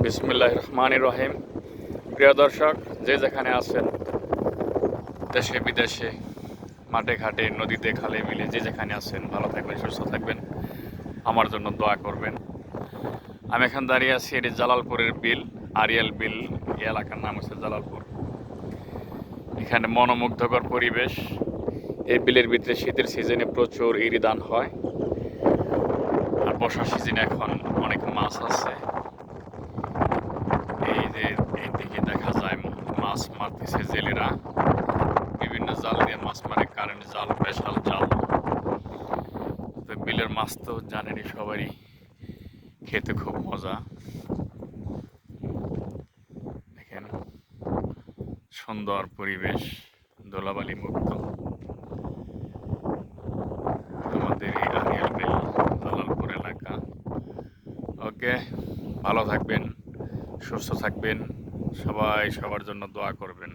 বিসমিল্লাহির রহমানির রহিম। প্রিয় দর্শক, যে যেখানে আছেন, দেশে বিদেশে, মাঠে ঘাটে, নদীতে, খালে বিলে, যে যেখানে আছেন, ভালো থাকবেন, সুস্থ থাকবেন, আমার জন্য দোয়া করবেন। আমি এখন দাঁড়িয়ে আছি, এটি জালালপুরের বিল, আরিয়াল বিল। এই এলাকার নাম হচ্ছে জালালপুর। এখানে মনোমুগ্ধকর পরিবেশ। এই বিলের ভিতরে শীতের সিজনে প্রচুর ইরিধান হয়, আর বর্ষার সিজনে এখন অনেক মাছ আছে। এই যে এইদিকে দেখা যায় মাছ মারতেছে জেলেরা, বিভিন্ন জাল দিয়ে মাছ মারে, কারেন্ট জাল, স্পেশাল জাল। তো বিলের মাছ তো জানেনই সবারই, খেতে খুব মজা। দেখেন, সুন্দর পরিবেশ, ধুলাবালি মুক্ত আমাদের এই আরিয়াল বিল, জালালপুর এলাকা। ওকে, ভালো থাকবেন, সুস্থ থাকবেন, সবাই সবার জন্য দোয়া করবেন।